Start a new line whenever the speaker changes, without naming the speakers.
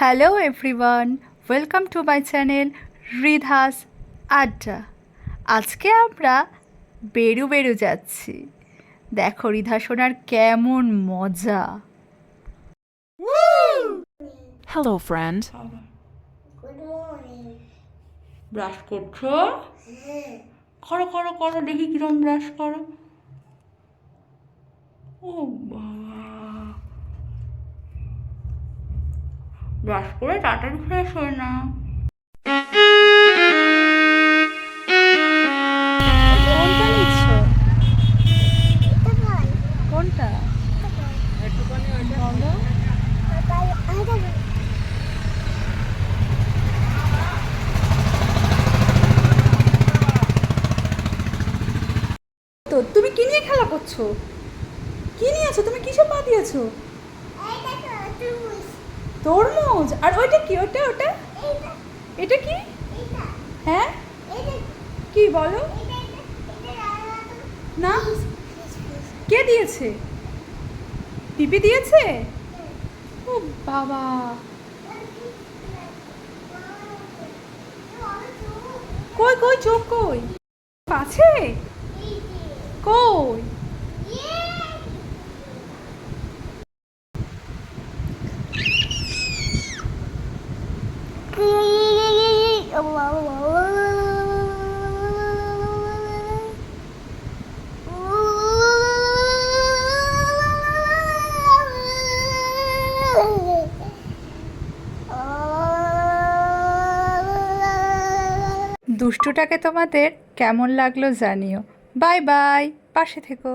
Hello everyone, welcome to my channel Ridha's adda. আজকে আমরা বেরু বেরু যাচ্ছি। দেখো রিধা সোনার কেমন মজা।
Hello, friend.
Good morning.
Brush করছো? করো করো করো, দেখি কিরম ব্রাশ করো। ও বাবা, ব্রাশ করে তাড়াতাড়ি ফ্রেশ হয় না। কোনটা নিচ্ছ? কোনটা বলো? তো তুমি কি নিয়ে খেলা করছো? কি নিয়েছো তুমি? কিসব পা দিয়েছো? তরমুজ। আর ওইটা কি? ওটা ওটা এটা কি? হ্যাঁ কি বলো না? কে দিয়েছে? পিপি দিয়েছে? ও বাবা, কই কই চোখ কই? আছে কই? দুষ্টুটাকে তোমাদের কেমন লাগলো জানিও। বাই বাই, পাশে থেকো।